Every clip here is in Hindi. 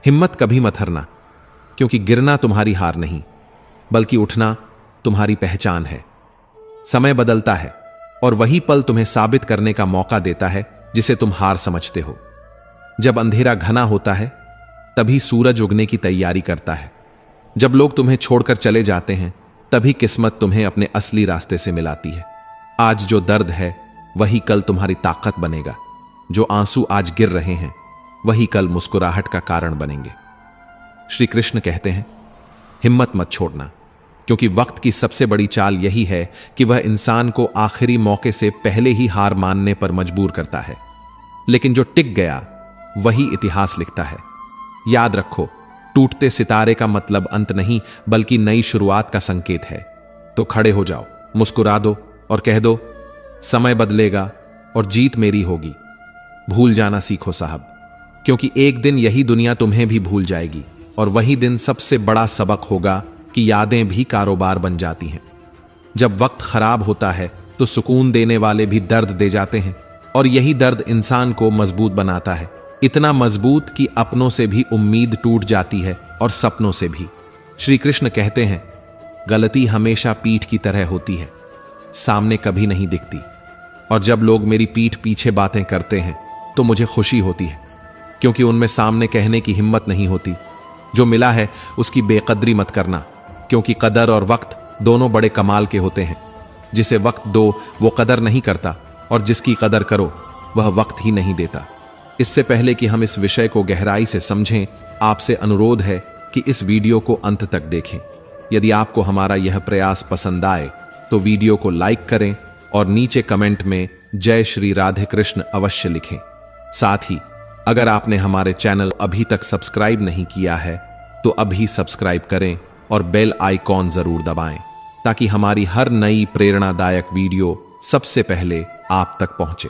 हिम्मत कभी मत हारना, क्योंकि गिरना तुम्हारी हार नहीं, बल्कि उठना तुम्हारी पहचान है। समय बदलता है और वही पल तुम्हें साबित करने का मौका देता है जिसे तुम हार समझते हो। जब अंधेरा घना होता है तभी सूरज उगने की तैयारी करता है। जब लोग तुम्हें छोड़कर चले जाते हैं तभी किस्मत तुम्हें अपने असली रास्ते से मिलाती है। आज जो दर्द है वही कल तुम्हारी ताकत बनेगा। जो आंसू आज गिर रहे हैं वही कल मुस्कुराहट का कारण बनेंगे। श्री कृष्ण कहते हैं, हिम्मत मत छोड़ना, क्योंकि वक्त की सबसे बड़ी चाल यही है कि वह इंसान को आखिरी मौके से पहले ही हार मानने पर मजबूर करता है। लेकिन जो टिक गया वही इतिहास लिखता है। याद रखो, टूटते सितारे का मतलब अंत नहीं, बल्कि नई शुरुआत का संकेत है। तो खड़े हो जाओ, मुस्कुरा दो और कह दो, समय बदलेगा और जीत मेरी होगी। भूल जाना सीखो साहब, क्योंकि एक दिन यही दुनिया तुम्हें भी भूल जाएगी और वही दिन सबसे बड़ा सबक होगा कि यादें भी कारोबार बन जाती हैं। जब वक्त खराब होता है तो सुकून देने वाले भी दर्द दे जाते हैं, और यही दर्द इंसान को मजबूत बनाता है। इतना मजबूत कि अपनों से भी उम्मीद टूट जाती है और सपनों से भी। श्री कृष्ण कहते हैं, गलती हमेशा पीठ की तरह होती है, सामने कभी नहीं दिखती। और जब लोग मेरी पीठ पीछे बातें करते हैं तो मुझे खुशी होती है, क्योंकि उनमें सामने कहने की हिम्मत नहीं होती। जो मिला है उसकी बेकदरी मत करना, क्योंकि कदर और वक्त दोनों बड़े कमाल के होते हैं। जिसे वक्त दो वो कदर नहीं करता, और जिसकी कदर करो वह वक्त ही नहीं देता। इससे पहले कि हम इस विषय को गहराई से समझें, आपसे अनुरोध है कि इस वीडियो को अंत तक देखें। यदि आपको हमारा यह प्रयास पसंद आए तो वीडियो को लाइक करें और नीचे कमेंट में जय श्री राधे कृष्ण अवश्य लिखें। साथ ही अगर आपने हमारे चैनल अभी तक सब्सक्राइब नहीं किया है तो अभी सब्सक्राइब करें और बेल आइकॉन जरूर दबाएं, ताकि हमारी हर नई प्रेरणादायक वीडियो सबसे पहले आप तक पहुंचे।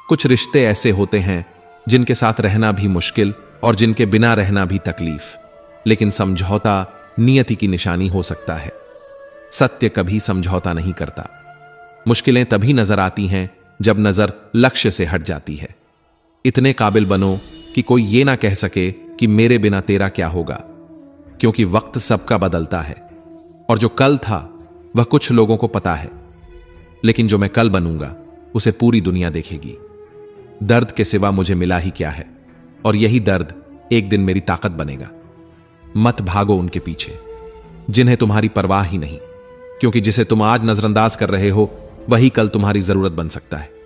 कुछ रिश्ते ऐसे होते हैं जिनके साथ रहना भी मुश्किल और जिनके बिना रहना भी तकलीफ, लेकिन समझौता नियति की निशानी हो सकता है। सत्य कभी समझौता नहीं करता। मुश्किलें तभी नजर आती हैं जब नजर लक्ष्य से हट जाती है। इतने काबिल बनो कि कोई ये ना कह सके कि मेरे बिना तेरा क्या होगा, क्योंकि वक्त सबका बदलता है और जो कल था वह कुछ लोगों को पता है, लेकिन जो मैं कल बनूंगा उसे पूरी दुनिया देखेगी। दर्द के सिवा मुझे मिला ही क्या है, और यही दर्द एक दिन मेरी ताकत बनेगा। मत भागो उनके पीछे जिन्हें तुम्हारी परवाह ही नहीं, क्योंकि जिसे तुम आज नजरअंदाज कर रहे हो वही कल तुम्हारी जरूरत बन सकता है।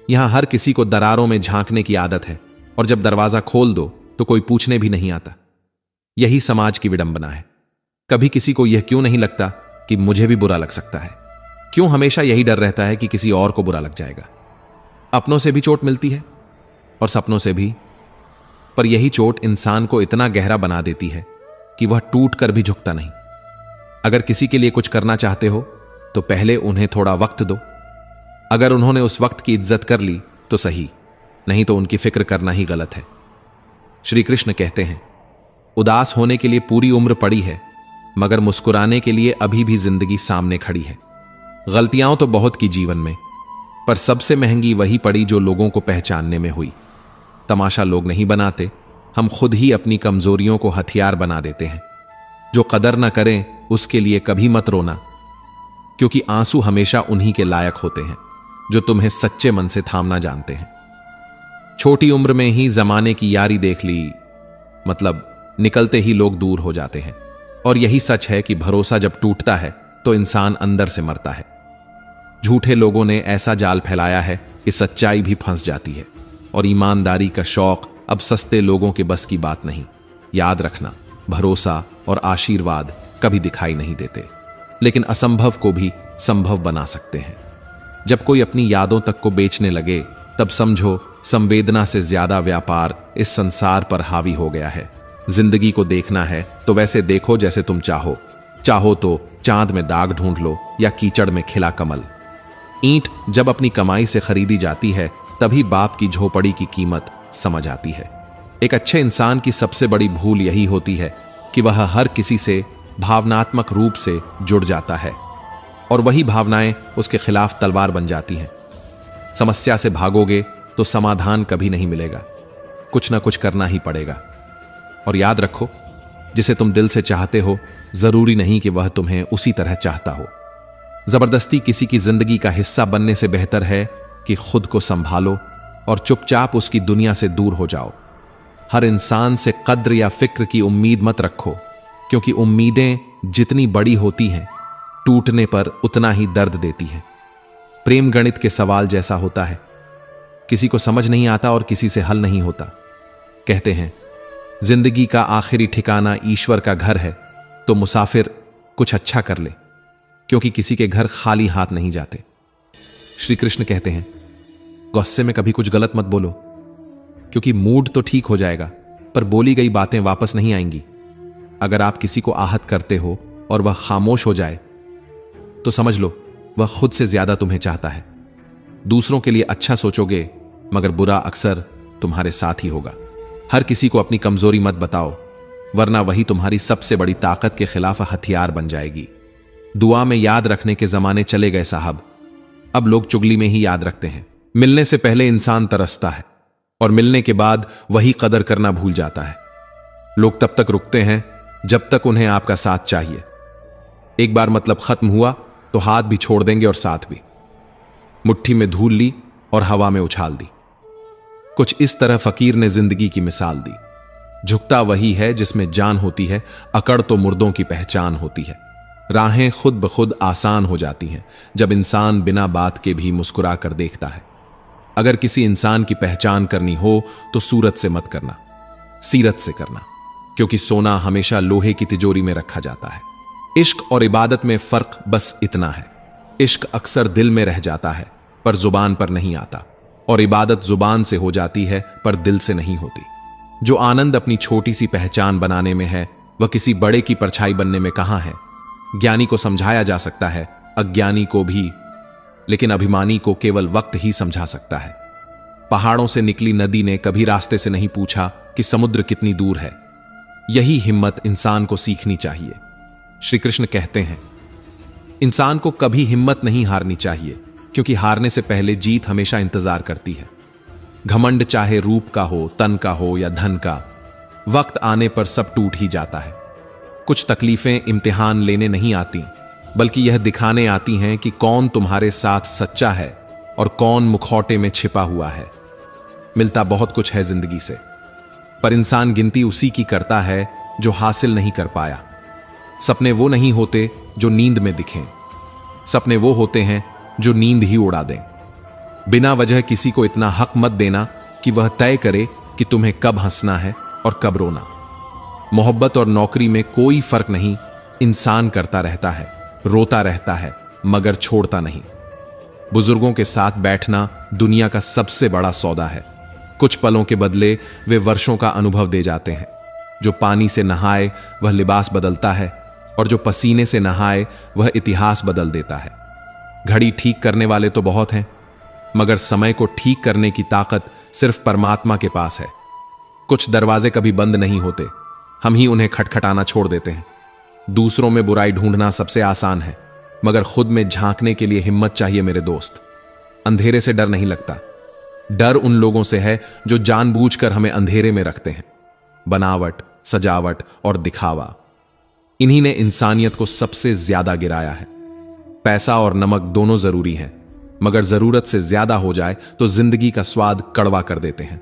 यहां हर किसी को दरारों में झांकने की आदत है, और जब दरवाजा खोल दो तो कोई पूछने भी नहीं आता। यही समाज की विडंबना है। कभी किसी को यह क्यों नहीं लगता कि मुझे भी बुरा लग सकता है? क्यों हमेशा यही डर रहता है कि किसी और को बुरा लग जाएगा? अपनों से भी चोट मिलती है और सपनों से भी, पर यही चोट इंसान को इतना गहरा बना देती है कि वह टूट कर भी झुकता नहीं। अगर किसी के लिए कुछ करना चाहते हो तो पहले उन्हें थोड़ा वक्त दो। अगर उन्होंने उस वक्त की इज्जत कर ली तो सही, नहीं तो उनकी फिक्र करना ही गलत है। श्री कृष्ण कहते हैं, उदास होने के लिए पूरी उम्र पड़ी है, मगर मुस्कुराने के लिए अभी भी जिंदगी सामने खड़ी है। गलतियां तो बहुत की जीवन में, पर सबसे महंगी वही पड़ी जो लोगों को पहचानने में हुई। तमाशा लोग नहीं बनाते, हम खुद ही अपनी कमजोरियों को हथियार बना देते हैं। जो कदर न करें उसके लिए कभी मत रोना, क्योंकि आंसू हमेशा उन्हीं के लायक होते हैं जो तुम्हें सच्चे मन से थामना जानते हैं। छोटी उम्र में ही जमाने की यारी देख ली, मतलब निकलते ही लोग दूर हो जाते हैं। और यही सच है कि भरोसा जब टूटता है तो इंसान अंदर से मरता है। झूठे लोगों ने ऐसा जाल फैलाया है कि सच्चाई भी फंस जाती है, और ईमानदारी का शौक अब सस्ते लोगों के बस की बात नहीं। याद रखना, भरोसा और आशीर्वाद कभी दिखाई नहीं देते, लेकिन असंभव को भी संभव बना सकते हैं। जब कोई अपनी यादों तक को बेचने लगे तब समझो संवेदना से ज्यादा व्यापार इस संसार पर हावी हो गया है। जिंदगी को देखना है तो वैसे देखो जैसे तुम चाहो तो चांद में दाग ढूंढ लो या कीचड़ में खिला कमल। ईंट जब अपनी कमाई से खरीदी जाती है तभी बाप की झोपड़ी की कीमत समझ आती है। एक अच्छे इंसान की सबसे बड़ी भूल यही होती है कि वह हर किसी से भावनात्मक रूप से जुड़ जाता है, और वही भावनाएं उसके खिलाफ तलवार बन जाती हैं। समस्या से भागोगे तो समाधान कभी नहीं मिलेगा, कुछ ना कुछ करना ही पड़ेगा। और याद रखो, जिसे तुम दिल से चाहते हो जरूरी नहीं कि वह तुम्हें उसी तरह चाहता हो। जबरदस्ती किसी की जिंदगी का हिस्सा बनने से बेहतर है कि खुद को संभालो और चुपचाप उसकी दुनिया से दूर हो जाओ। हर इंसान से कद्र या फिक्र की उम्मीद मत रखो, क्योंकि उम्मीदें जितनी बड़ी होती हैं टूटने पर उतना ही दर्द देती हैं। प्रेम गणित के सवाल जैसा होता है, किसी को समझ नहीं आता और किसी से हल नहीं होता। कहते हैं जिंदगी का आखिरी ठिकाना ईश्वर का घर है, तो मुसाफिर कुछ अच्छा कर ले, क्योंकि किसी के घर खाली हाथ नहीं जाते। श्री कृष्ण कहते हैं गुस्से में कभी कुछ गलत मत बोलो, क्योंकि मूड तो ठीक हो जाएगा पर बोली गई बातें वापस नहीं आएंगी। अगर आप किसी को आहत करते हो और वह खामोश हो जाए तो समझ लो वह खुद से ज्यादा तुम्हें चाहता है। दूसरों के लिए अच्छा सोचोगे मगर बुरा अक्सर तुम्हारे साथ ही होगा। हर किसी को अपनी कमजोरी मत बताओ, वरना वही तुम्हारी सबसे बड़ी ताकत के खिलाफ हथियार बन जाएगी। दुआ में याद रखने के जमाने चले गए साहब, अब लोग चुगली में ही याद रखते हैं। मिलने से पहले इंसान तरसता है और मिलने के बाद वही कदर करना भूल जाता है। लोग तब तक रुकते हैं जब तक उन्हें आपका साथ चाहिए। एक बार मतलब खत्म हुआ तो हाथ भी छोड़ देंगे और साथ भी। मुट्ठी में धूल ली और हवा में उछाल दी। कुछ इस तरह फकीर ने जिंदगी की मिसाल दी। झुकता वही है जिसमें जान होती है, अकड़ तो मुर्दों की पहचान होती है। राहें खुद ब खुद आसान हो जाती हैं जब इंसान बिना बात के भी मुस्कुरा कर देखता है। अगर किसी इंसान की पहचान करनी हो तो सूरत से मत करना, सीरत से करना, क्योंकि सोना हमेशा लोहे की तिजोरी में रखा जाता है। इश्क और इबादत में फर्क बस इतना है, इश्क अक्सर दिल में रह जाता है पर जुबान पर नहीं आता, और इबादत जुबान से हो जाती है पर दिल से नहीं होती। जो आनंद अपनी छोटी सी पहचान बनाने में है वह किसी बड़े की परछाई बनने में कहां है। ज्ञानी को समझाया जा सकता है, अज्ञानी को भी, लेकिन अभिमानी को केवल वक्त ही समझा सकता है। पहाड़ों से निकली नदी ने कभी रास्ते से नहीं पूछा कि समुद्र कितनी दूर है। यही हिम्मत इंसान को सीखनी चाहिए। श्री कृष्ण कहते हैं इंसान को कभी हिम्मत नहीं हारनी चाहिए, क्योंकि हारने से पहले जीत हमेशा इंतजार करती है। घमंड चाहे रूप का हो, तन का हो या धन का, वक्त आने पर सब टूट ही जाता है। कुछ तकलीफें इम्तिहान लेने नहीं आती, बल्कि यह दिखाने आती हैं कि कौन तुम्हारे साथ सच्चा है और कौन मुखौटे में छिपा हुआ है। मिलता बहुत कुछ है जिंदगी से, पर इंसान गिनती उसी की करता है जो हासिल नहीं कर पाया। सपने वो नहीं होते जो नींद में दिखें, सपने वो होते हैं जो नींद ही उड़ा दें। बिना वजह किसी को इतना हक मत देना कि वह तय करे कि तुम्हें कब हंसना है और कब रोना। मोहब्बत और नौकरी में कोई फर्क नहीं, इंसान करता रहता है, रोता रहता है, मगर छोड़ता नहीं। बुजुर्गों के साथ बैठना दुनिया का सबसे बड़ा सौदा है। कुछ पलों के बदले वे वर्षों का अनुभव दे जाते हैं। जो पानी से नहाए वह लिबास बदलता है, और जो पसीने से नहाए वह इतिहास बदल देता है। घड़ी ठीक करने वाले तो बहुत हैं, मगर समय को ठीक करने की ताकत सिर्फ परमात्मा के पास है। कुछ दरवाजे कभी बंद नहीं होते, हम ही उन्हें खटखटाना छोड़ देते हैं। दूसरों में बुराई ढूंढना सबसे आसान है, मगर खुद में झांकने के लिए हिम्मत चाहिए मेरे दोस्त। अंधेरे से डर नहीं लगता, डर उन लोगों से है जो जानबूझकर हमें अंधेरे में रखते हैं। बनावट, सजावट और दिखावा, इन्हीं ने इंसानियत को सबसे ज्यादा गिराया है। पैसा और नमक दोनों जरूरी हैं, मगर जरूरत से ज्यादा हो जाए तो जिंदगी का स्वाद कड़वा कर देते हैं।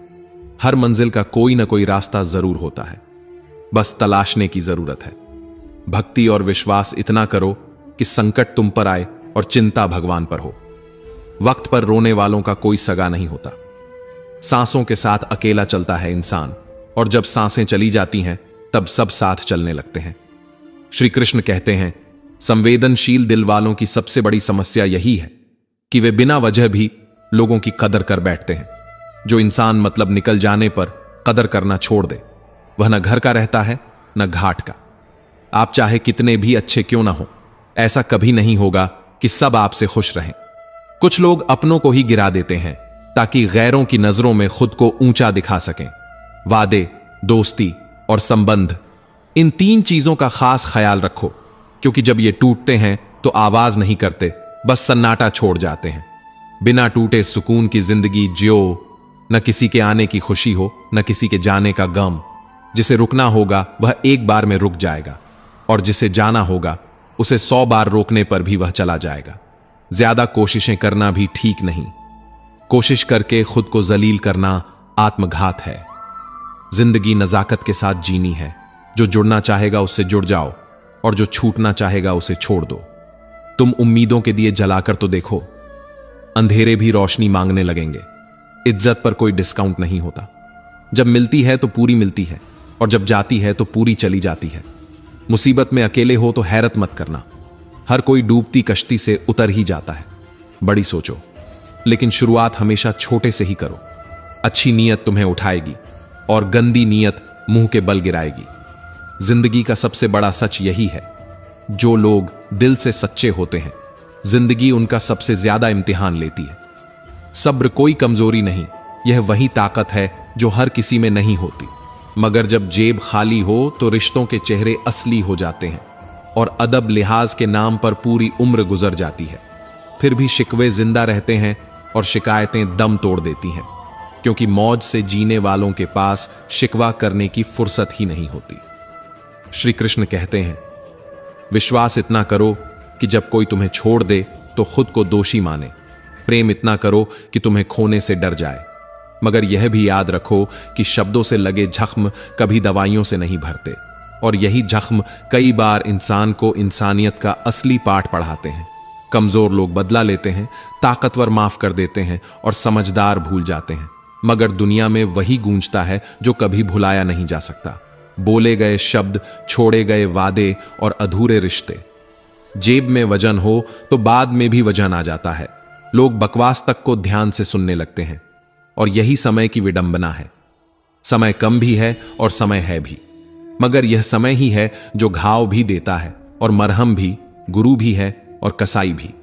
हर मंजिल का कोई ना कोई रास्ता जरूर होता है, बस तलाशने की जरूरत है। भक्ति और विश्वास इतना करो कि संकट तुम पर आए और चिंता भगवान पर हो। वक्त पर रोने वालों का कोई सगा नहीं होता। सांसों के साथ अकेला चलता है इंसान, और जब सांसें चली जाती हैं तब सब साथ चलने लगते हैं। श्री कृष्ण कहते हैं संवेदनशील दिल वालों की सबसे बड़ी समस्या यही है कि वे बिना वजह भी लोगों की कदर कर बैठते हैं। जो इंसान मतलब निकल जाने पर कदर करना छोड़ दे, वह न घर का रहता है न घाट का। आप चाहे कितने भी अच्छे क्यों ना हो, ऐसा कभी नहीं होगा कि सब आपसे खुश रहें। कुछ लोग अपनों को ही गिरा देते हैं ताकि गैरों की नजरों में खुद को ऊंचा दिखा सकें। वादे, दोस्ती और संबंध, इन तीन चीजों का खास ख्याल रखो, क्योंकि जब ये टूटते हैं तो आवाज नहीं करते, बस सन्नाटा छोड़ जाते हैं। बिना टूटे सुकून की जिंदगी जियो, न किसी के आने की खुशी हो न किसी के जाने का गम। जिसे रुकना होगा वह एक बार में रुक जाएगा, और जिसे जाना होगा उसे 100 बार रोकने पर भी वह चला जाएगा। ज्यादा कोशिशें करना भी ठीक नहीं। कोशिश करके खुद को जलील करना आत्मघात है। जिंदगी नजाकत के साथ जीनी है। जो जुड़ना चाहेगा उससे जुड़ जाओ, और जो छूटना चाहेगा उसे छोड़ दो। तुम उम्मीदों के दिए जलाकर तो देखो, अंधेरे भी रोशनी मांगने लगेंगे। इज्जत पर कोई डिस्काउंट नहीं होता। जब मिलती है तो पूरी मिलती है, और जब जाती है तो पूरी चली जाती है। मुसीबत में अकेले हो तो हैरत मत करना। हर कोई डूबती कश्ती से उतर ही जाता है। बड़ी सोचो, लेकिन शुरुआत हमेशा छोटे से ही करो। अच्छी नीयत तुम्हें उठाएगी और गंदी नीयत मुंह के बल गिराएगी। जिंदगी का सबसे बड़ा सच यही है, जो लोग दिल से सच्चे होते हैं, जिंदगी उनका सबसे ज्यादा इम्तिहान लेती है। सब्र कोई कमजोरी नहीं, यह वही ताकत है जो हर किसी में नहीं होती। मगर जब जेब खाली हो तो रिश्तों के चेहरे असली हो जाते हैं, और अदब लिहाज के नाम पर पूरी उम्र गुजर जाती है। फिर भी शिकवे जिंदा रहते हैं और शिकायतें दम तोड़ देती हैं, क्योंकि मौज से जीने वालों के पास शिकवा करने की फुर्सत ही नहीं होती। श्री कृष्ण कहते हैं, विश्वास इतना करो कि जब कोई तुम्हें छोड़ दे तो खुद को दोषी माने। प्रेम इतना करो कि तुम्हें खोने से डर जाए। मगर यह भी याद रखो कि शब्दों से लगे जख्म कभी दवाइयों से नहीं भरते, और यही जख्म कई बार इंसान को इंसानियत का असली पाठ पढ़ाते हैं। कमजोर लोग बदला लेते हैं, ताकतवर माफ कर देते हैं, और समझदार भूल जाते हैं। मगर दुनिया में वही गूंजता है जो कभी भुलाया नहीं जा सकता। बोले गए शब्द, छोड़े गए वादे और अधूरे रिश्ते। जेब में वजन हो तो बाद में भी वजन आ जाता है। लोग बकवास तक को ध्यान से सुनने लगते हैं, और यही समय की विडंबना है। समय कम भी है और समय है भी, मगर यह समय ही है जो घाव भी देता है, और मरहम भी, गुरु भी है और कसाई भी।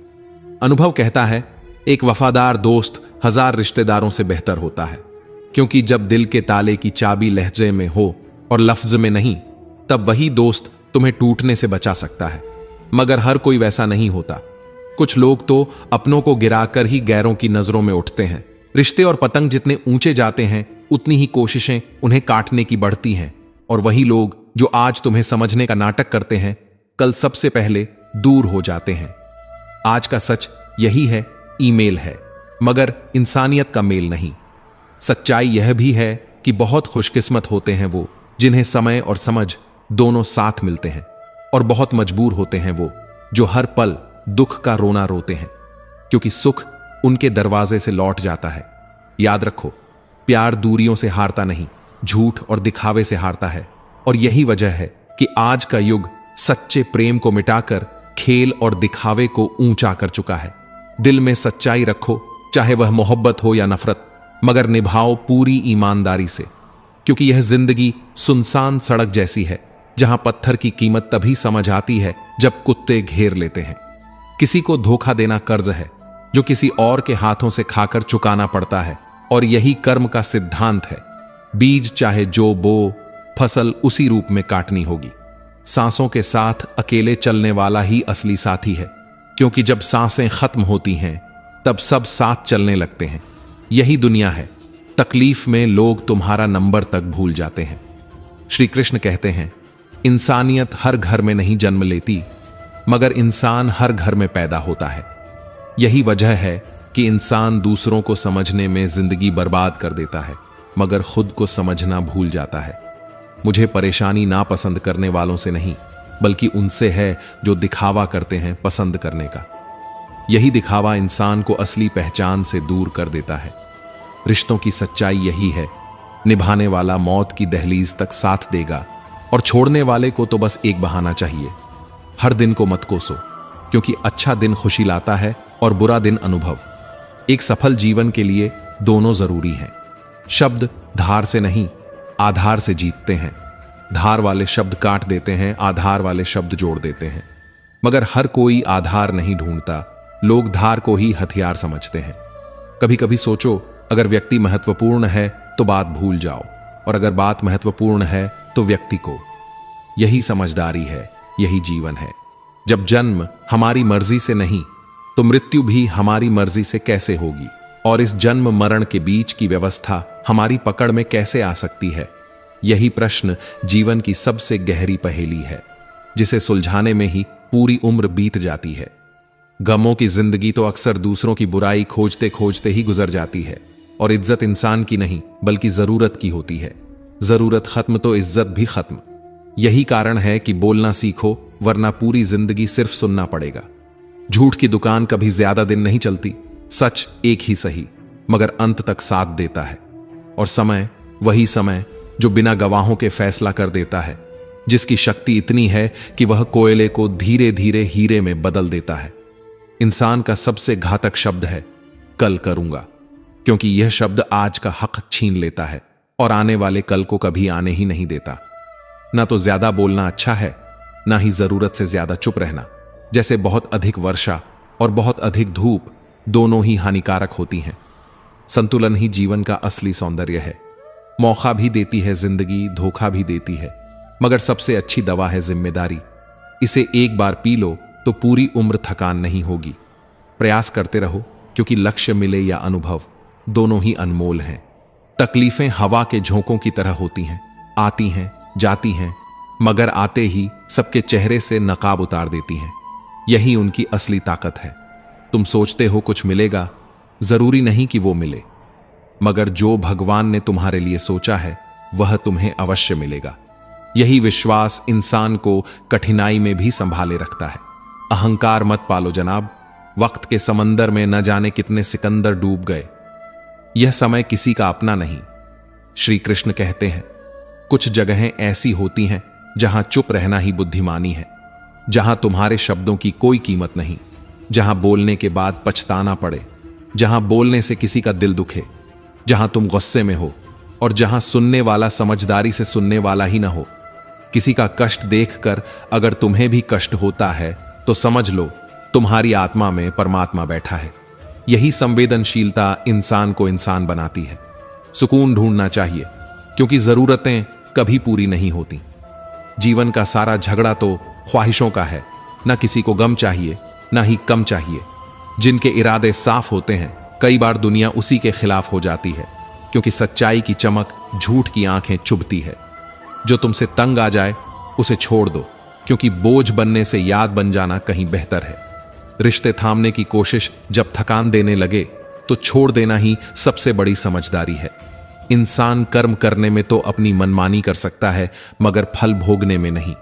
अनुभव कहता है, एक वफादार दोस्त 1000 रिश्तेदारों से बेहतर होता है, क्योंकि जब दिल के ताले की चाबी लहजे में हो और लफ्ज में नहीं, तब वही दोस्त तुम्हें टूटने से बचा सकता है। मगर हर कोई वैसा नहीं होता। कुछ लोग तो अपनों को गिराकर ही गैरों की नजरों में उठते हैं। रिश्ते और पतंग जितने ऊंचे जाते हैं, उतनी ही कोशिशें उन्हें काटने की बढ़ती हैं। और वही लोग जो आज तुम्हें समझने का नाटक करते हैं, कल सबसे पहले दूर हो जाते हैं। आज का सच यही है, ईमेल है, मगर इंसानियत का मेल नहीं। सच्चाई यह भी है कि बहुत खुशकिस्मत होते हैं वो जिन्हें समय और समझ दोनों साथ मिलते हैं, और बहुत मजबूर होते हैं वो जो हर पल दुख का रोना रोते हैं, क्योंकि सुख उनके दरवाजे से लौट जाता है। याद रखो, प्यार दूरियों से हारता नहीं, झूठ और दिखावे से हारता है। और यही वजह है कि आज का युग सच्चे प्रेम को मिटाकर खेल और दिखावे को ऊंचा कर चुका है। दिल में सच्चाई रखो, चाहे वह मोहब्बत हो या नफरत, मगर निभाओ पूरी ईमानदारी से, क्योंकि यह जिंदगी सुनसान सड़क जैसी है, जहां पत्थर की कीमत तभी समझ आती है जब कुत्ते घेर लेते हैं। किसी को धोखा देना कर्ज है जो किसी और के हाथों से खाकर चुकाना पड़ता है, और यही कर्म का सिद्धांत है। बीज चाहे जो बो, फसल उसी रूप में काटनी होगी। सांसों के साथ अकेले चलने वाला ही असली साथी है, क्योंकि जब सांसें खत्म होती हैं तब सब साथ चलने लगते हैं। यही दुनिया है। तकलीफ में लोग तुम्हारा नंबर तक भूल जाते हैं। श्री कृष्ण कहते हैं, इंसानियत हर घर में नहीं जन्म लेती, मगर इंसान हर घर में पैदा होता है। यही वजह है कि इंसान दूसरों को समझने में जिंदगी बर्बाद कर देता है, मगर खुद को समझना भूल जाता है। मुझे परेशानी नापसंद करने वालों से नहीं, बल्कि उनसे है जो दिखावा करते हैं पसंद करने का। यही दिखावा इंसान को असली पहचान से दूर कर देता है। रिश्तों की सच्चाई यही है, निभाने वाला मौत की दहलीज तक साथ देगा, और छोड़ने वाले को तो बस एक बहाना चाहिए। हर दिन को मत कोसो, क्योंकि अच्छा दिन खुशी लाता है और बुरा दिन अनुभव। एक सफल जीवन के लिए दोनों जरूरी हैं। शब्द धार से नहीं, आधार से जीतते हैं। धार वाले शब्द काट देते हैं, आधार वाले शब्द जोड़ देते हैं। मगर हर कोई आधार नहीं ढूंढता, लोग धार को ही हथियार समझते हैं। कभी कभी सोचो, अगर व्यक्ति महत्वपूर्ण है तो बात भूल जाओ, और अगर बात महत्वपूर्ण है तो व्यक्ति को। यही समझदारी है, यही जीवन है। जब जन्म हमारी मर्जी से नहीं, तो मृत्यु भी हमारी मर्जी से कैसे होगी? और इस जन्म मरण के बीच की व्यवस्था हमारी पकड़ में कैसे आ सकती है? यही प्रश्न जीवन की सबसे गहरी पहेली है, जिसे सुलझाने में ही पूरी उम्र बीत जाती है। गमों की जिंदगी तो अक्सर दूसरों की बुराई खोजते खोजते ही गुजर जाती है, और इज्जत इंसान की नहीं बल्कि जरूरत की होती है। जरूरत खत्म तो इज्जत भी खत्म। यही कारण है कि बोलना सीखो, वरना पूरी जिंदगी सिर्फ सुनना पड़ेगा। झूठ की दुकान कभी ज्यादा दिन नहीं चलती, सच एक ही सही मगर अंत तक साथ देता है। और समय, वही समय जो बिना गवाहों के फैसला कर देता है, जिसकी शक्ति इतनी है कि वह कोयले को धीरे धीरे हीरे में बदल देता है। इंसान का सबसे घातक शब्द है कल करूंगा, क्योंकि यह शब्द आज का हक छीन लेता है और आने वाले कल को कभी आने ही नहीं देता। ना तो ज्यादा बोलना अच्छा है, ना ही जरूरत से ज्यादा चुप रहना। जैसे बहुत अधिक वर्षा और बहुत अधिक धूप दोनों ही हानिकारक होती हैं। संतुलन ही जीवन का असली सौंदर्य है। मौका भी देती है जिंदगी, धोखा भी देती है, मगर सबसे अच्छी दवा है जिम्मेदारी। इसे एक बार पी लो तो पूरी उम्र थकान नहीं होगी। प्रयास करते रहो, क्योंकि लक्ष्य मिले या अनुभव, दोनों ही अनमोल हैं। तकलीफें हवा के झोंकों की तरह होती हैं, आती हैं, जाती हैं, मगर आते ही सबके चेहरे से नकाब उतार देती हैं। यही उनकी असली ताकत है। तुम सोचते हो कुछ मिलेगा, जरूरी नहीं कि वो मिले, मगर जो भगवान ने तुम्हारे लिए सोचा है वह तुम्हें अवश्य मिलेगा। यही विश्वास इंसान को कठिनाई में भी संभाले रखता है। अहंकार मत पालो जनाब, वक्त के समंदर में न जाने कितने सिकंदर डूब गए। यह समय किसी का अपना नहीं। श्री कृष्ण कहते हैं, कुछ जगहें ऐसी होती हैं जहां चुप रहना ही बुद्धिमानी है, जहां तुम्हारे शब्दों की कोई कीमत नहीं, जहां बोलने के बाद पछताना पड़े, जहां बोलने से किसी का दिल दुखे, जहां तुम गुस्से में हो और जहां सुनने वाला समझदारी से सुनने वाला ही ना हो। किसी का कष्ट देखकर अगर तुम्हें भी कष्ट होता है तो समझ लो तुम्हारी आत्मा में परमात्मा बैठा है। यही संवेदनशीलता इंसान को इंसान बनाती है। सुकून ढूंढना चाहिए, क्योंकि जरूरतें कभी पूरी नहीं होती। जीवन का सारा झगड़ा तो ख्वाहिशों का है। ना किसी को गम चाहिए, ना ही कम चाहिए। जिनके इरादे साफ होते हैं, कई बार दुनिया उसी के खिलाफ हो जाती है, क्योंकि सच्चाई की चमक झूठ की आंखें चुभती है। जो तुमसे तंग आ जाए उसे छोड़ दो, क्योंकि बोझ बनने से याद बन जाना कहीं बेहतर है। रिश्ते थामने की कोशिश जब थकान देने लगे तो छोड़ देना ही सबसे बड़ी समझदारी है। इंसान कर्म करने में तो अपनी मनमानी कर सकता है, मगर फल भोगने में नहीं।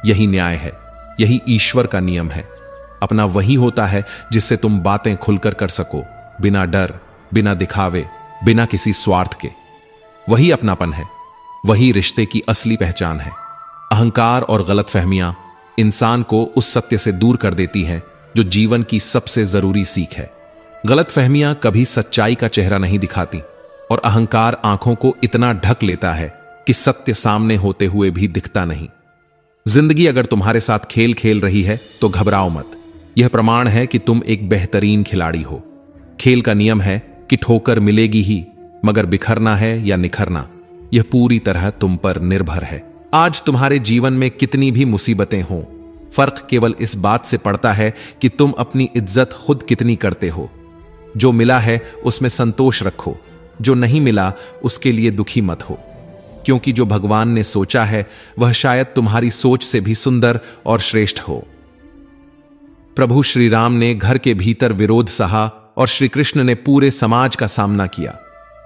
यही न्याय है, यही ईश्वर का नियम है। अपना वही होता है जिससे तुम बातें खुलकर कर सको, बिना डर, बिना दिखावे, बिना किसी स्वार्थ के। वही अपनापन है, वही रिश्ते की असली पहचान है। अहंकार और गलतफहमियां इंसान को उस सत्य से दूर कर देती हैं जो जीवन की सबसे जरूरी सीख है। गलतफहमियां कभी सच्चाई का चेहरा नहीं दिखाती, और अहंकार आंखों को इतना ढक लेता है कि सत्य सामने होते हुए भी दिखता नहीं। जिंदगी अगर तुम्हारे साथ खेल खेल रही है तो घबराओ मत। यह प्रमाण है कि तुम एक बेहतरीन खिलाड़ी हो। खेल का नियम है कि ठोकर मिलेगी ही, मगर बिखरना है या निखरना, यह पूरी तरह तुम पर निर्भर है। आज तुम्हारे जीवन में कितनी भी मुसीबतें हों, फर्क केवल इस बात से पड़ता है कि तुम अपनी इज्जत खुद कितनी करते हो। जो मिला है उसमें संतोष रखो, जो नहीं मिला उसके लिए दुखी मत हो, क्योंकि जो भगवान ने सोचा है वह शायद तुम्हारी सोच से भी सुंदर और श्रेष्ठ हो। प्रभु श्री राम ने घर के भीतर विरोध सहा और श्री कृष्ण ने पूरे समाज का सामना किया।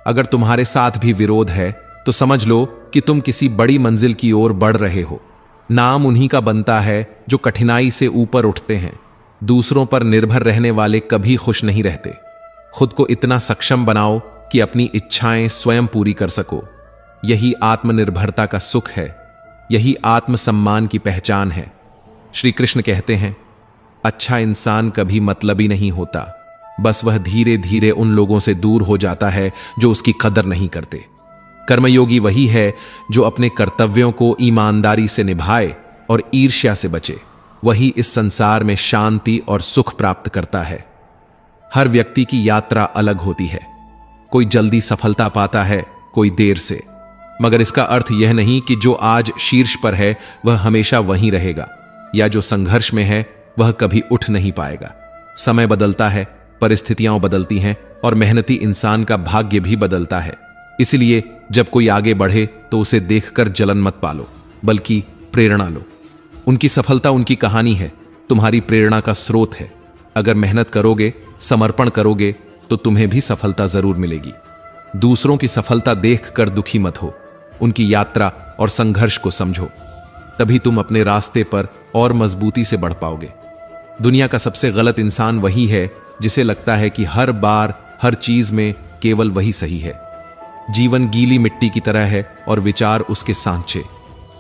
अगर तुम्हारे साथ भी विरोध है तो समझ लो कि तुम किसी बड़ी मंजिल की ओर बढ़ रहे हो। नाम उन्हीं का बनता है जो कठिनाई से ऊपर उठते हैं। दूसरों पर निर्भर रहने वाले कभी खुश नहीं रहते। खुद को इतना सक्षम बनाओ कि अपनी इच्छाएं स्वयं पूरी कर सको। यही आत्मनिर्भरता का सुख है, यही आत्मसम्मान की पहचान है। श्री कृष्ण कहते हैं, अच्छा इंसान कभी मतलबी नहीं होता, बस वह धीरे धीरे उन लोगों से दूर हो जाता है जो उसकी कदर नहीं करते। कर्मयोगी वही है जो अपने कर्तव्यों को ईमानदारी से निभाए और ईर्ष्या से बचे। वही इस संसार में शांति और सुख प्राप्त करता है। हर व्यक्ति की यात्रा अलग होती है। कोई जल्दी सफलता पाता है, कोई देर से, मगर इसका अर्थ यह नहीं कि जो आज शीर्ष पर है वह हमेशा वहीं रहेगा, या जो संघर्ष में है वह कभी उठ नहीं पाएगा। समय बदलता है, परिस्थितियां बदलती हैं और मेहनती इंसान का भाग्य भी बदलता है। इसलिए जब कोई आगे बढ़े तो उसे देखकर जलन मत पालो, बल्कि प्रेरणा लो। उनकी सफलता उनकी कहानी है, तुम्हारी प्रेरणा का स्रोत है। अगर मेहनत करोगे, समर्पण करोगे तो तुम्हें भी सफलता जरूर मिलेगी। दूसरों की सफलता देखकर दुखी मत हो, उनकी यात्रा और संघर्ष को समझो। तभी तुम अपने रास्ते पर और मजबूती से बढ़ पाओगे। दुनिया का सबसे गलत इंसान वही है जिसे लगता है कि हर बार हर चीज में केवल वही सही है। जीवन गीली मिट्टी की तरह है और विचार उसके सांचे।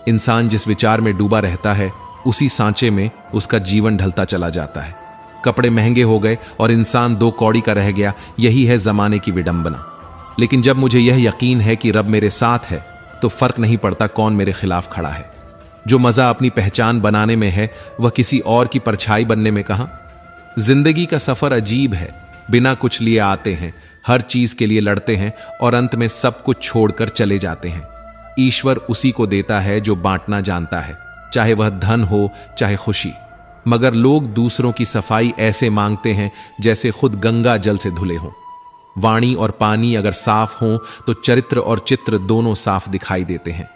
इंसान जिस विचार में डूबा रहता है, उसी सांचे में उसका जीवन ढलता चला जाता है। कपड़े महंगे हो गए और इंसान 2 कौड़ी का रह गया, यही है जमाने की विडंबना। लेकिन जब मुझे यह यकीन है कि रब मेरे साथ है, तो फर्क नहीं पड़ता कौन मेरे खिलाफ खड़ा है। जो मजा अपनी पहचान बनाने में है, वह किसी और की परछाई बनने में कहां। जिंदगी का सफर अजीब है, बिना कुछ लिए आते हैं, हर चीज के लिए लड़ते हैं और अंत में सब कुछ छोड़कर चले जाते हैं। ईश्वर उसी को देता है जो बांटना जानता है, चाहे वह धन हो चाहे खुशी। मगर लोग दूसरों की सफाई ऐसे मांगते हैं जैसे खुद गंगा जल से धुले हों। वाणी और पानी अगर साफ हों तो चरित्र और चित्र दोनों साफ दिखाई देते हैं।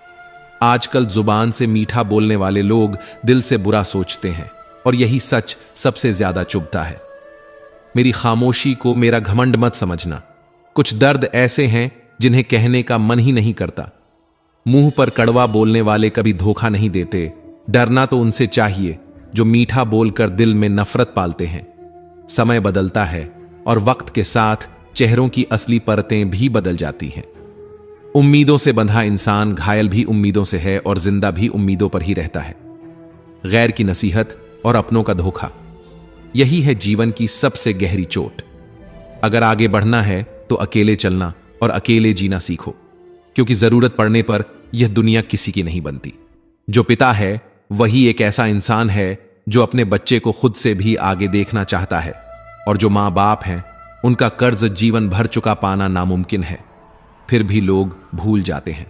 आजकल जुबान से मीठा बोलने वाले लोग दिल से बुरा सोचते हैं, और यही सच सबसे ज्यादा चुभता है। मेरी खामोशी को मेरा घमंड मत समझना। कुछ दर्द ऐसे हैं जिन्हें कहने का मन ही नहीं करता। मुंह पर कड़वा बोलने वाले कभी धोखा नहीं देते। डरना तो उनसे चाहिए जो मीठा बोलकर दिल में नफरत पालते हैं। समय बदलता है और वक्त के साथ चेहरों की असली परतें भी बदल जाती हैं। उम्मीदों से बंधा इंसान घायल भी उम्मीदों से है और जिंदा भी उम्मीदों पर ही रहता है। गैर की नसीहत और अपनों का धोखा, यही है जीवन की सबसे गहरी चोट। अगर आगे बढ़ना है तो अकेले चलना और अकेले जीना सीखो, क्योंकि जरूरत पड़ने पर यह दुनिया किसी की नहीं बनती। जो पिता है वही एक ऐसा इंसान है जो अपने बच्चे को खुद से भी आगे देखना चाहता है, और जो मां बाप हैं उनका कर्ज जीवन भर चुका पाना नामुमकिन है, फिर भी लोग भूल जाते हैं।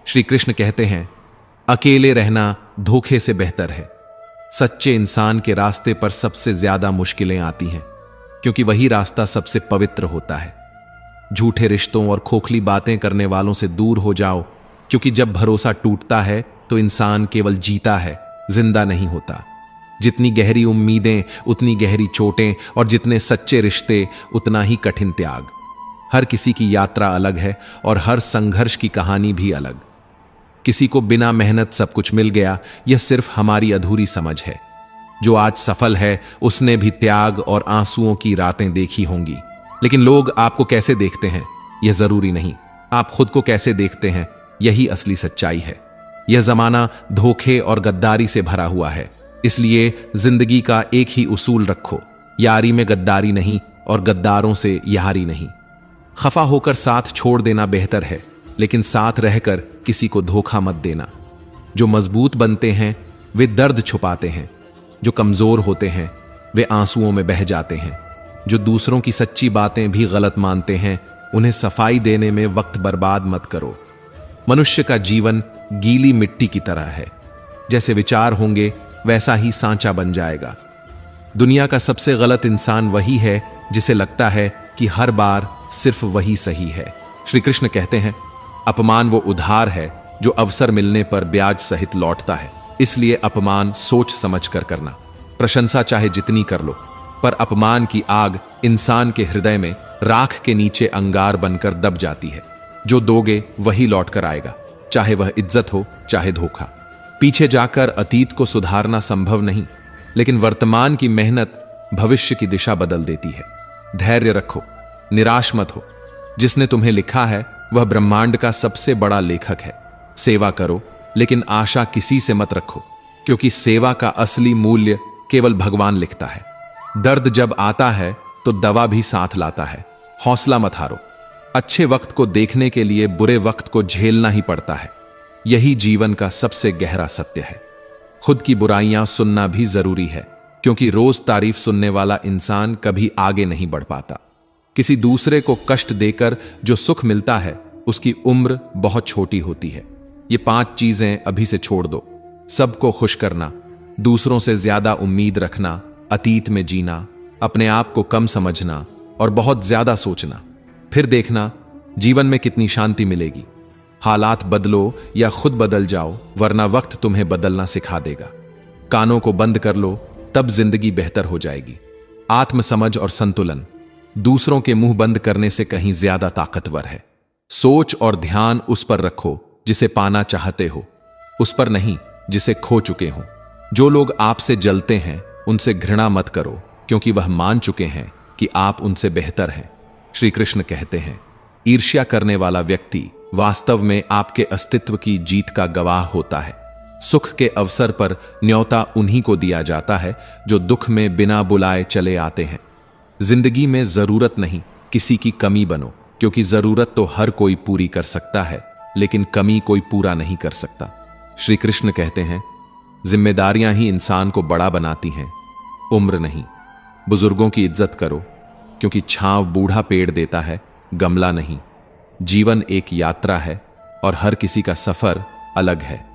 श्री कृष्ण कहते हैं, अकेले रहना धोखे से बेहतर है। सच्चे इंसान के रास्ते पर सबसे ज्यादा मुश्किलें आती हैं, क्योंकि वही रास्ता सबसे पवित्र होता है। झूठे रिश्तों और खोखली बातें करने वालों से दूर हो जाओ, क्योंकि जब भरोसा टूटता है तो इंसान केवल जीता है, जिंदा नहीं होता। जितनी गहरी उम्मीदें उतनी गहरी चोटें, और जितने सच्चे रिश्ते उतना ही कठिन त्याग। हर किसी की यात्रा अलग है और हर संघर्ष की कहानी भी अलग। किसी को बिना मेहनत सब कुछ मिल गया, यह सिर्फ हमारी अधूरी समझ है। जो आज सफल है उसने भी त्याग और आंसुओं की रातें देखी होंगी। लेकिन लोग आपको कैसे देखते हैं यह जरूरी नहीं, आप खुद को कैसे देखते हैं यही असली सच्चाई है। यह जमाना धोखे और गद्दारी से भरा हुआ है, इसलिए जिंदगी का एक ही उसूल रखो, यारी में गद्दारी नहीं और गद्दारों से यारी नहीं। खफा होकर साथ छोड़ देना बेहतर है, लेकिन साथ रहकर किसी को धोखा मत देना। जो मजबूत बनते हैं वे दर्द छुपाते हैं, जो कमजोर होते हैं वे आंसुओं में बह जाते हैं। जो दूसरों की सच्ची बातें भी गलत मानते हैं, उन्हें सफाई देने में वक्त बर्बाद मत करो। मनुष्य का जीवन गीली मिट्टी की तरह है, जैसे विचार होंगे वैसा ही सांचा बन जाएगा। दुनिया का सबसे गलत इंसान वही है जिसे लगता है कि हर बार सिर्फ वही सही है। श्री कृष्ण कहते हैं, अपमान वो उधार है जो अवसर मिलने पर ब्याज सहित लौटता है। इसलिए अपमान सोच समझ कर करना। प्रशंसा चाहे जितनी कर लो, पर अपमान की आग इंसान के हृदय में राख के नीचे अंगार बनकर दब जाती है। जो दोगे वही लौट कर आएगा, चाहे वह इज्जत हो चाहे धोखा। पीछे जाकर अतीत को सुधारना संभव नहीं, लेकिन वर्तमान की मेहनत भविष्य की दिशा बदल देती है। धैर्य रखो, निराश मत हो। जिसने तुम्हें लिखा है वह ब्रह्मांड का सबसे बड़ा लेखक है। सेवा करो, लेकिन आशा किसी से मत रखो, क्योंकि सेवा का असली मूल्य केवल भगवान लिखता है। दर्द जब आता है तो दवा भी साथ लाता है। हौसला मत हारो। अच्छे वक्त को देखने के लिए बुरे वक्त को झेलना ही पड़ता है। यही जीवन का सबसे गहरा सत्य है। खुद की बुराइयां सुनना भी जरूरी है, क्योंकि रोज तारीफ सुनने वाला इंसान कभी आगे नहीं बढ़ पाता। किसी दूसरे को कष्ट देकर जो सुख मिलता है उसकी उम्र बहुत छोटी होती है। ये 5 चीजें अभी से छोड़ दो। सबको खुश करना, दूसरों से ज्यादा उम्मीद रखना, अतीत में जीना, अपने आप को कम समझना और बहुत ज्यादा सोचना। फिर देखना जीवन में कितनी शांति मिलेगी। हालात बदलो या खुद बदल जाओ, वरना वक्त तुम्हें बदलना सिखा देगा। कानों को बंद कर लो, तब जिंदगी बेहतर हो जाएगी। आत्मसमझ और संतुलन दूसरों के मुंह बंद करने से कहीं ज्यादा ताकतवर है। सोच और ध्यान उस पर रखो जिसे पाना चाहते हो, उस पर नहीं जिसे खो चुके हो। जो लोग आपसे जलते हैं उनसे घृणा मत करो, क्योंकि वह मान चुके हैं कि आप उनसे बेहतर हैं। श्री कृष्ण कहते हैं, ईर्ष्या करने वाला व्यक्ति वास्तव में आपके अस्तित्व की जीत का गवाह होता है। सुख के अवसर पर न्योता उन्हीं को दिया जाता है जो दुख में बिना बुलाए चले आते हैं। जिंदगी में जरूरत नहीं किसी की कमी बनो, क्योंकि जरूरत तो हर कोई पूरी कर सकता है, लेकिन कमी कोई पूरा नहीं कर सकता। श्री कृष्ण कहते हैं, जिम्मेदारियां ही इंसान को बड़ा बनाती हैं, उम्र नहीं। बुजुर्गों की इज्जत करो, क्योंकि छांव बूढ़ा पेड़ देता है, गमला नहीं। जीवन एक यात्रा है और हर किसी का सफर अलग है।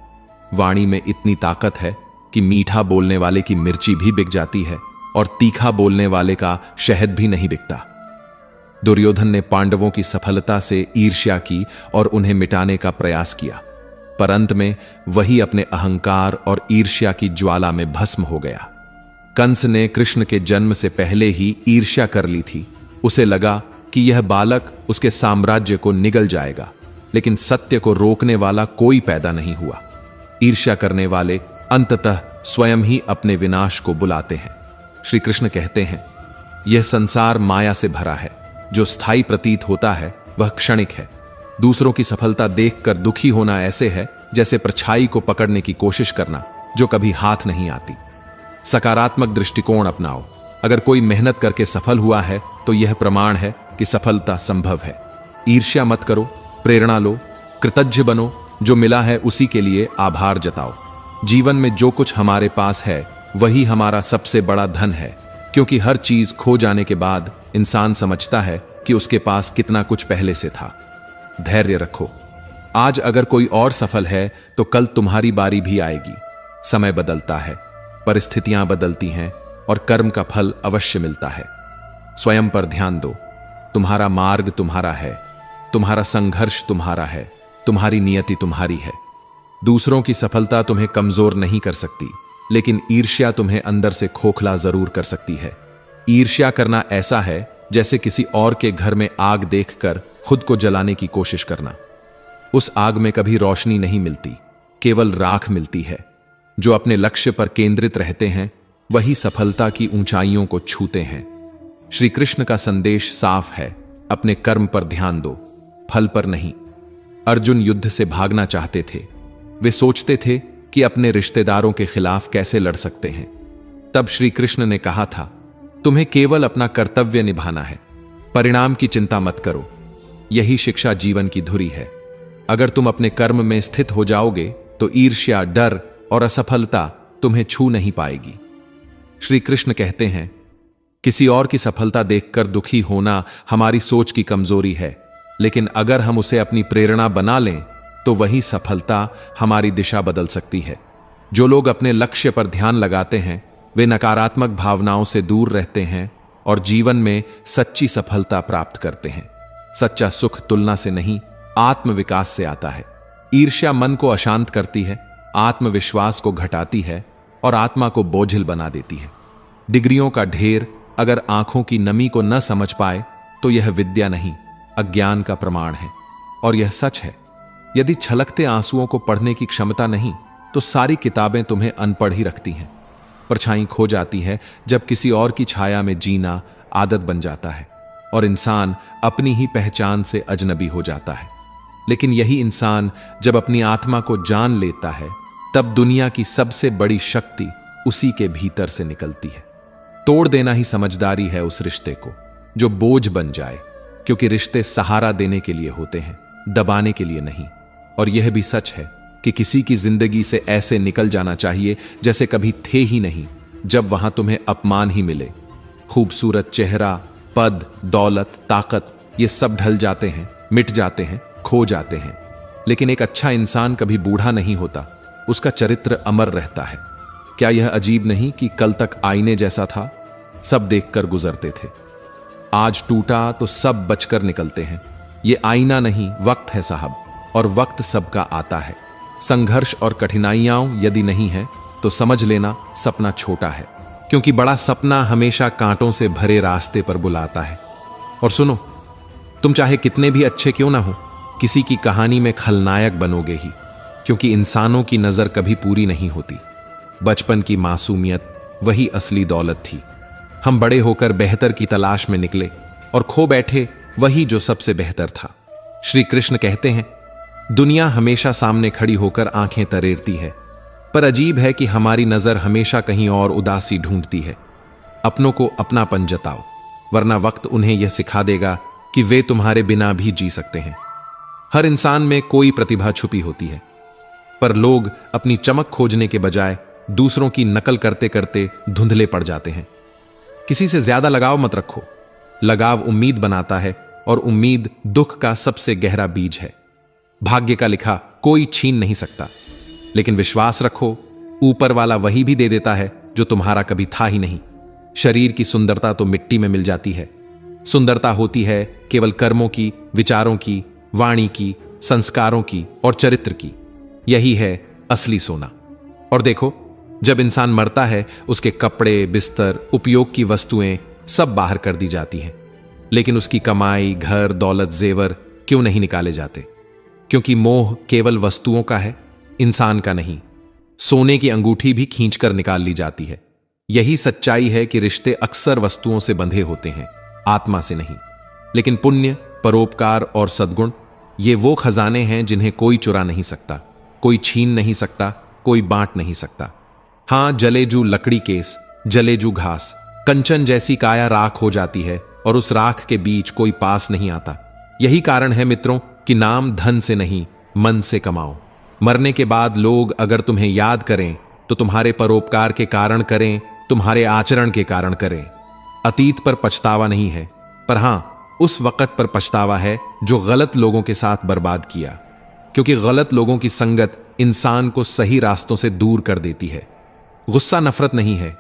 वाणी में इतनी ताकत है कि मीठा बोलने वाले की मिर्ची भी बिक जाती है और तीखा बोलने वाले का शहद भी नहीं बिकता। दुर्योधन ने पांडवों की सफलता से ईर्ष्या की और उन्हें मिटाने का प्रयास किया, पर अंत में वही अपने अहंकार और ईर्ष्या की ज्वाला में भस्म हो गया। कंस ने कृष्ण के जन्म से पहले ही ईर्ष्या कर ली थी। उसे लगा कि यह बालक उसके साम्राज्य को निगल जाएगा, लेकिन सत्य को रोकने वाला कोई पैदा नहीं हुआ। ईर्ष्या करने वाले अंततः स्वयं ही अपने विनाश को बुलाते हैं। श्री कृष्ण कहते हैं, यह संसार माया से भरा है। जो स्थायी प्रतीत होता है वह क्षणिक है। दूसरों की सफलता देखकर दुखी होना ऐसे है जैसे परछाई को पकड़ने की कोशिश करना जो कभी हाथ नहीं आती। सकारात्मक दृष्टिकोण अपनाओ। अगर कोई मेहनत करके सफल हुआ है तो यह प्रमाण है कि सफलता संभव है। ईर्ष्या मत करो, प्रेरणा लो, कृतज्ञ बनो। जो मिला है उसी के लिए आभार जताओ। जीवन में जो कुछ हमारे पास है वही हमारा सबसे बड़ा धन है, क्योंकि हर चीज खो जाने के बाद इंसान समझता है कि उसके पास कितना कुछ पहले से था। धैर्य रखो। आज अगर कोई और सफल है तो कल तुम्हारी बारी भी आएगी। समय बदलता है, परिस्थितियां बदलती हैं और कर्म का फल अवश्य मिलता है। स्वयं पर ध्यान दो। तुम्हारा मार्ग तुम्हारा है, तुम्हारा संघर्ष तुम्हारा है, तुम्हारी नियति तुम्हारी है। दूसरों की सफलता तुम्हें कमजोर नहीं कर सकती, लेकिन ईर्ष्या तुम्हें अंदर से खोखला जरूर कर सकती है। ईर्ष्या करना ऐसा है जैसे किसी और के घर में आग देखकर खुद को जलाने की कोशिश करना। उस आग में कभी रोशनी नहीं मिलती, केवल राख मिलती है। जो अपने लक्ष्य पर केंद्रित रहते हैं वही सफलता की ऊंचाइयों को छूते हैं। श्री कृष्ण का संदेश साफ है, अपने कर्म पर ध्यान दो, फल पर नहीं। अर्जुन युद्ध से भागना चाहते थे। वे सोचते थे कि अपने रिश्तेदारों के खिलाफ कैसे लड़ सकते हैं। तब श्री कृष्ण ने कहा था, तुम्हें केवल अपना कर्तव्य निभाना है, परिणाम की चिंता मत करो। यही शिक्षा जीवन की धुरी है। अगर तुम अपने कर्म में स्थित हो जाओगे तो ईर्ष्या, डर और असफलता तुम्हें छू नहीं पाएगी। श्री कृष्ण कहते हैं, किसी और की सफलता देखकर दुखी होना हमारी सोच की कमजोरी है, लेकिन अगर हम उसे अपनी प्रेरणा बना लें तो वही सफलता हमारी दिशा बदल सकती है। जो लोग अपने लक्ष्य पर ध्यान लगाते हैं वे नकारात्मक भावनाओं से दूर रहते हैं और जीवन में सच्ची सफलता प्राप्त करते हैं। सच्चा सुख तुलना से नहीं, आत्मविकास से आता है। ईर्ष्या मन को अशांत करती है, आत्मविश्वास को घटाती है और आत्मा को बोझिल बना देती है। डिग्रियों का ढेर अगर आंखों की नमी को न समझ पाए तो यह विद्या नहीं, अज्ञान का प्रमाण है। और यह सच है, यदि छलकते आंसुओं को पढ़ने की क्षमता नहीं तो सारी किताबें तुम्हें अनपढ़ ही रखती हैं। परछाई खो जाती है जब किसी और की छाया में जीना आदत बन जाता है और इंसान अपनी ही पहचान से अजनबी हो जाता है। लेकिन यही इंसान जब अपनी आत्मा को जान लेता है तब दुनिया की सबसे बड़ी शक्ति उसी के भीतर से निकलती है। तोड़ देना ही समझदारी है उस रिश्ते को जो बोझ बन जाए, क्योंकि रिश्ते सहारा देने के लिए होते हैं, दबाने के लिए नहीं। और यह भी सच है कि किसी की जिंदगी से ऐसे निकल जाना चाहिए जैसे कभी थे ही नहीं, जब वहां तुम्हें अपमान ही मिले। खूबसूरत चेहरा, पद, दौलत, ताकत ये सब ढल जाते हैं, मिट जाते हैं, खो जाते हैं। लेकिन एक अच्छा इंसान कभी बूढ़ा नहीं होता, उसका चरित्र अमर रहता है। क्या यह अजीब नहीं कि कल तक आईने जैसा था, सब देखकर गुजरते थे। आज टूटा तो सब बचकर निकलते हैं। ये आईना नहीं, वक्त है साहब, और वक्त सबका आता है। संघर्ष और कठिनाइयां यदि नहीं है तो समझ लेना सपना छोटा है, क्योंकि बड़ा सपना हमेशा कांटों से भरे रास्ते पर बुलाता है। और सुनो, तुम चाहे कितने भी अच्छे क्यों ना हो, किसी की कहानी में खलनायक बनोगे ही, क्योंकि इंसानों की नजर कभी पूरी नहीं होती। बचपन की मासूमियत वही असली दौलत थी। हम बड़े होकर बेहतर की तलाश में निकले और खो बैठे वही जो सबसे बेहतर था। श्री कृष्ण कहते हैं, दुनिया हमेशा सामने खड़ी होकर आंखें तरेरती है, पर अजीब है कि हमारी नजर हमेशा कहीं और उदासी ढूंढती है। अपनों को अपनापन जताओ, वरना वक्त उन्हें यह सिखा देगा कि वे तुम्हारे बिना भी जी सकते हैं। हर इंसान में कोई प्रतिभा छुपी होती है, पर लोग अपनी चमक खोजने के बजाय दूसरों की नकल करते करते धुंधले पड़ जाते हैं। किसी से ज्यादा लगाव मत रखो। लगाव उम्मीद बनाता है, और उम्मीद दुख का सबसे गहरा बीज है। भाग्य का लिखा कोई छीन नहीं सकता, लेकिन विश्वास रखो, ऊपर वाला वही भी दे देता है जो तुम्हारा कभी था ही नहीं। शरीर की सुंदरता तो मिट्टी में मिल जाती है। सुंदरता होती है केवल कर्मों की, विचारों की, वाणी की, संस्कारों की और चरित्र की। यही है असली सोना। और देखो, जब इंसान मरता है, उसके कपड़े, बिस्तर, उपयोग की वस्तुएं सब बाहर कर दी जाती हैं, लेकिन उसकी कमाई, घर, दौलत, जेवर क्यों नहीं निकाले जाते? क्योंकि मोह केवल वस्तुओं का है, इंसान का नहीं। सोने की अंगूठी भी खींचकर निकाल ली जाती है। यही सच्चाई है कि रिश्ते अक्सर वस्तुओं से बंधे होते हैं, आत्मा से नहीं। लेकिन पुण्य, परोपकार और सद्गुण, ये वो खजाने हैं जिन्हें कोई चुरा नहीं सकता, कोई छीन नहीं सकता, कोई बांट नहीं सकता। हां, जलेजू लकड़ी केस, जलेजू घास, कंचन जैसी काया राख हो जाती है, और उस राख के बीच कोई पास नहीं आता। यही कारण है मित्रों कि नाम धन से नहीं, मन से कमाओ। मरने के बाद लोग अगर तुम्हें याद करें तो तुम्हारे परोपकार के कारण करें, तुम्हारे आचरण के कारण करें। अतीत पर पछतावा नहीं है, पर हां, उस वक्त पर पछतावा है जो गलत लोगों के साथ बर्बाद किया, क्योंकि गलत लोगों की संगत इंसान को सही रास्तों से दूर कर देती है। गुस्सा नफरत नहीं है,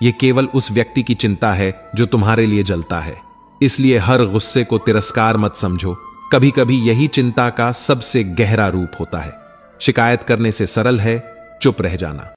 यह केवल उस व्यक्ति की चिंता है जो तुम्हारे लिए जलता है। इसलिए हर गुस्से को तिरस्कार मत समझो, कभी कभी यही चिंता का सबसे गहरा रूप होता है। शिकायत करने से सरल है चुप रह जाना।